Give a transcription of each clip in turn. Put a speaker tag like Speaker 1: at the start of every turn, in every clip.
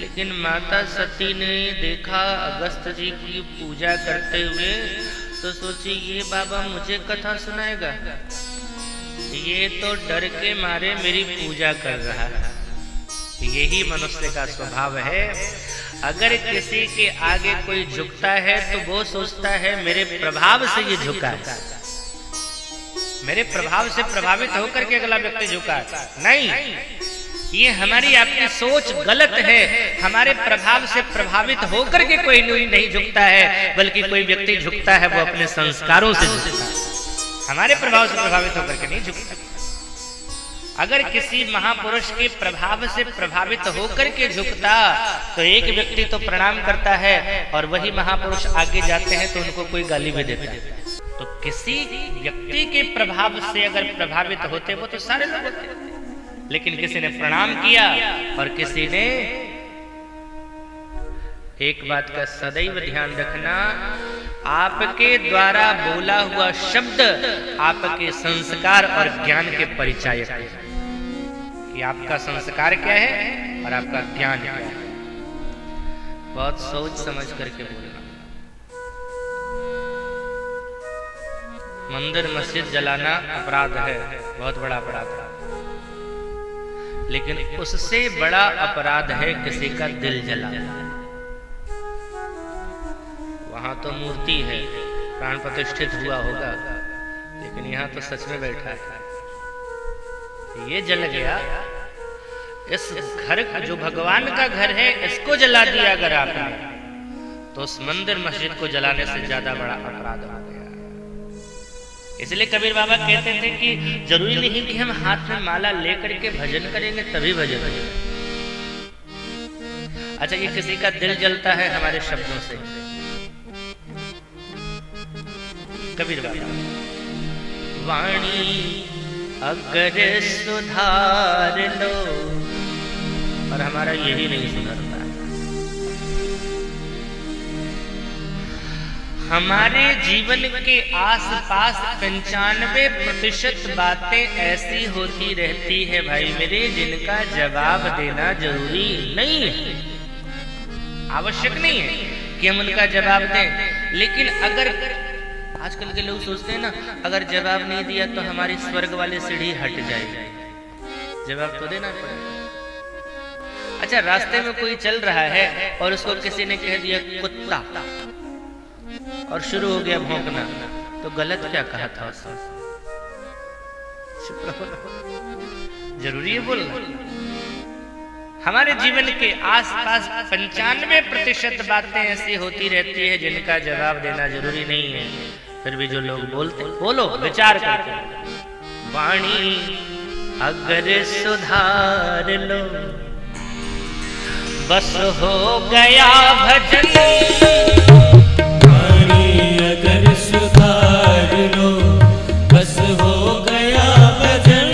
Speaker 1: लेकिन माता सती ने देखा अगस्त जी की पूजा करते हुए तो सोची ये बाबा मुझे कथा सुनाएगा, ये तो डर के मारे मेरी पूजा कर रहा है। यही मनुष्य का स्वभाव है। अगर किसी के आगे कोई झुकता है तो वो सोचता है मेरे प्रभाव से ये झुका है, मेरे प्रभाव से प्रभावित होकर के अगला व्यक्ति झुका है। नहीं, ये हमारी आपकी सोच गलत है। हमारे प्रभाव से प्रभावित होकर के कोई नहीं झुकता है, बल्कि कोई व्यक्ति झुकता है वो अपने संस्कारों से झुकता है, हमारे प्रभाव से प्रभावित होकर के नहीं झुकता। अगर किसी महापुरुष के प्रभाव से प्रभावित होकर के झुकता तो एक व्यक्ति तो प्रणाम करता है और वही महापुरुष आगे जाते हैं तो उनको कोई गाली भी देता है। तो किसी व्यक्ति के प्रभाव से अगर प्रभावित होते वो तो सारे लोग होते, लेकिन किसी ने प्रणाम किया और किसी ने। एक बात का सदैव ध्यान रखना, आपके द्वारा बोला हुआ शब्द आपके संस्कार और ज्ञान के परिचायक है कि आपका संस्कार क्या है और आपका ज्ञान क्या है। बहुत सोच समझ करके बोलना। मंदिर मस्जिद जलाना अपराध है, बहुत बड़ा अपराध है, लेकिन उससे बड़ा अपराध है किसी का दिल जलाना। वहां तो मूर्ति है, प्राण प्रतिष्ठित हुआ होगा, लेकिन यहाँ तो सच में बैठा है। ये जल गया, इस घर जो भगवान का घर है इसको जला दिया अगर आपने, तो उस मंदिर मस्जिद को जलाने से ज्यादा बड़ा अपराध हो गया। इसलिए कबीर बाबा कहते थे कि जरूरी नहीं कि हम हाथ में माला लेकर के भजन करेंगे तभी भजन होगा। अच्छा, ये किसी का दिल जलता है हमारे शब्दों से। कबीर बाबा, वाणी अगर सुधार लो, और हमारा यही नहीं सुधरता। हमारे जीवन के आसपास 95% बातें ऐसी होती रहती है भाई मेरे, जिनका जवाब देना जरूरी नहीं है, आवश्यक नहीं है कि हम उनका जवाब दें। लेकिन अगर आजकल के लोग सोचते हैं ना, अगर जवाब नहीं दिया तो हमारी स्वर्ग वाली सीढ़ी हट जाएगी, जवाब तो देना पड़ेगा। अच्छा, रास्ते में कोई चल रहा है और उसको किसी ने कह दिया कुत्ता और शुरू हो गया भौंकना, तो गलत क्या कहा था उसने? जरूरी है बोलना। हमारे जीवन के आसपास 95% बातें ऐसी होती रहती है जिनका जवाब देना जरूरी नहीं है, फिर भी जो लोग बोलते, बोलो, विचार करके। वाणी अगर सुधार लो, बस हो गया भजन। वाणी अगर सुधार लो, बस हो गया भजन।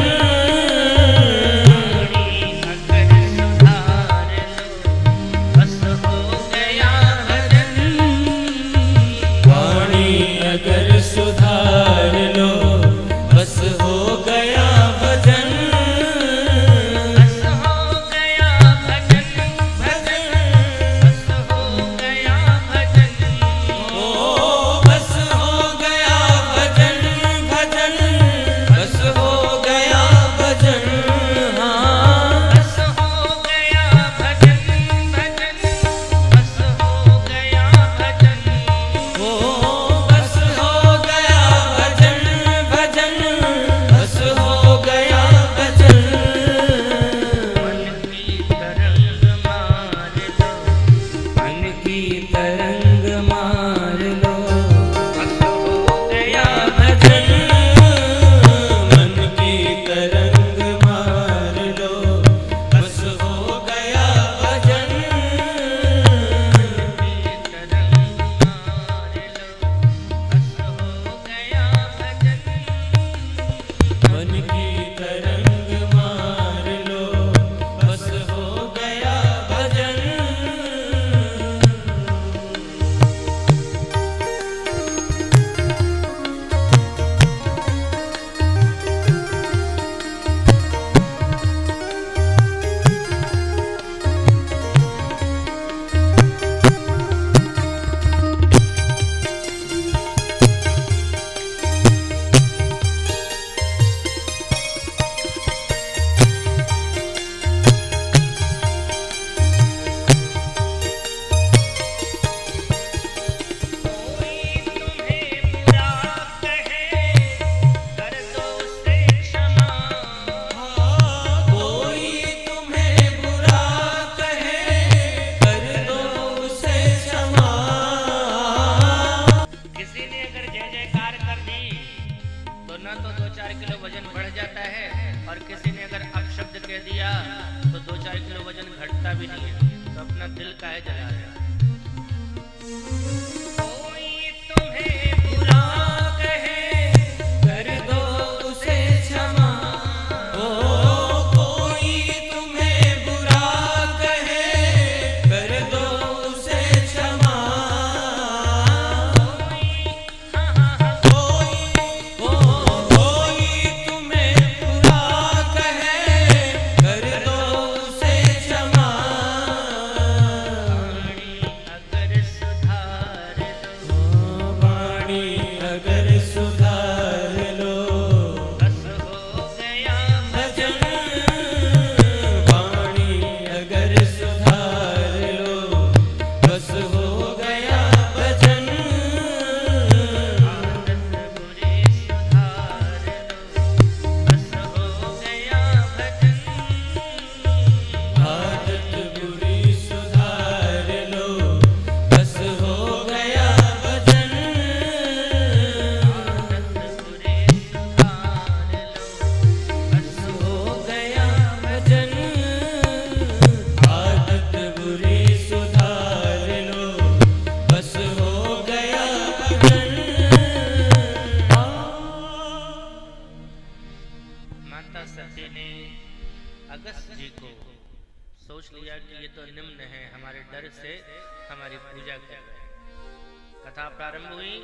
Speaker 1: वाणी अगर सुधार लो, बस हो गया भजन। बस हो गया भजन, भजन, बस हो गया भजन। तो अपना दिल काहे जला रहे हो? कोई तुम्हें बुरा कहे कर दो उसे क्षमा।
Speaker 2: कोई तुम्हें बुरा कहे कर दो उसे क्षमा। कोई तुम्हें बुरा कहे कर दो उसे क्षमा।
Speaker 1: अगर सुधार
Speaker 2: लो वाणी अगर सुधार लो
Speaker 1: बस हो गया
Speaker 2: भजन। वाणी अगर सुधार लो बस हो गया भजन।
Speaker 1: आदत बुरी सुधार लो बस हो गया भजन।
Speaker 2: आदत बुरी सुधार लो बस हो गया भजन।
Speaker 1: आदत बुरी सुधार लो बस
Speaker 2: हो गया भजन। आदत बुरी सुधार लो बस हो गया भजन।
Speaker 1: माता सती ने अगस्त जी को सोच लिया कि ये तो निम्न है, हमारे डर से हमारी पूजा कर रहे हैं। कथा प्रारंभ हुई।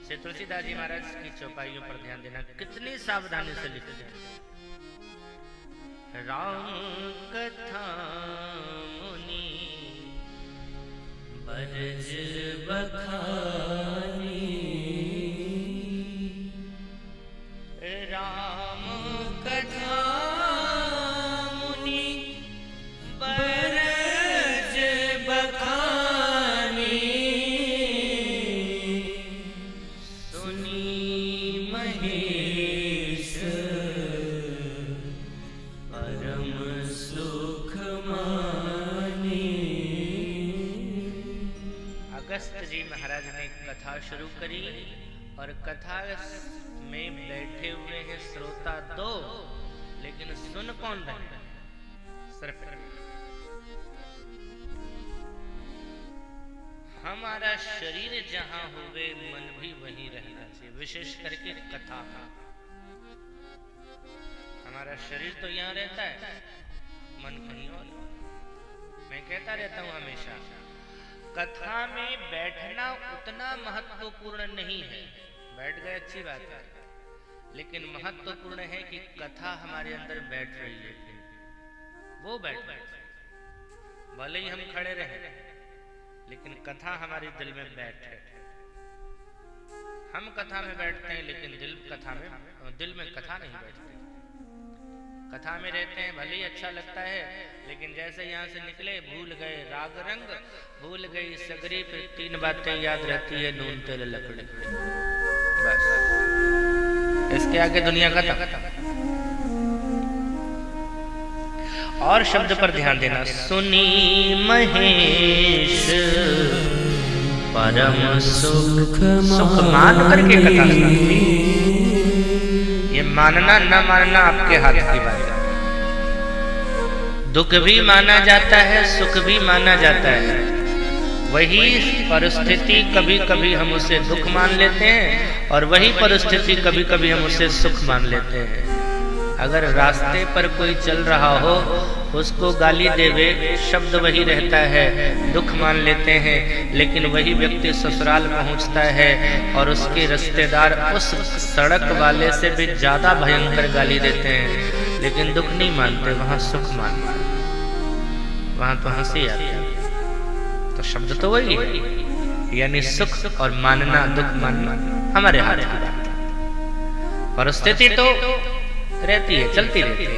Speaker 1: श्री तुलसीदास जी महाराज की चौपाइयों पर ध्यान देना, कितनी सावधानी से लिखते हैं। राम कथा मुनि बरज
Speaker 2: बखानी
Speaker 1: राम कथा मुनि बरज
Speaker 2: बखानी
Speaker 1: सुनी
Speaker 2: महेश परम सुख मानी।
Speaker 1: अगस्त जी महाराज ने कथा शुरू करी और कथा में बैठे हुए हैं श्रोता दो, लेकिन सुन कौन रहे हैं? सिर्फ हमारा शरीर जहां हुए मन भी वहीं रहना चाहिए, विशेष करके कथा में। हमारा शरीर तो यहाँ रहता है, मन कहीं और। मैं कहता रहता हूं हमेशा, कथा में बैठना उतना महत्वपूर्ण नहीं है। बैठ गए अच्छी बात है, लेकिन महत्वपूर्ण है कि कथा हमारे अंदर बैठ रही है, वो बैठ भले ही हम खड़े रहे, लेकिन कथा हमारे दिल में बैठे। हम कथा में बैठते हैं, लेकिन दिल में कथा नहीं बैठती। कथा में रहते हैं, भले ही अच्छा लगता है, लेकिन जैसे यहाँ से निकले भूल गए राग रंग, भूल गई सगरी, फिर तीन बातें याद रहती है, नून तेल लकड़ी। बस इसके आगे दुनिया का और शब्द पर ध्यान देना। सुनी महेश परम सुख मान करके कथा सुनाती। ये मानना न मानना आपके हाथ की बात है। दुख भी माना जाता है, सुख भी माना जाता है। वही परिस्थिति कभी कभी हम उसे दुख मान लेते हैं, और वही परिस्थिति कभी कभी हम उसे सुख मान लेते हैं। अगर रास्ते पर कोई चल रहा हो, उसको गाली देवे, शब्द वही रहता है, दुख मान लेते हैं। लेकिन वही व्यक्ति ससुराल पहुंचता है और उसके रिश्तेदार उस सड़क वाले से भी ज्यादा भयंकर गाली देते हैं, लेकिन दुख नहीं मानते, वहां सुख मानते, वहां तो हंसी आती है। तो शब्द तो वही है, यानी सुख और मानना, दुख मानना हमारे हाथ की बात है। परिस्थिति तो रहती है, चलती रहती है।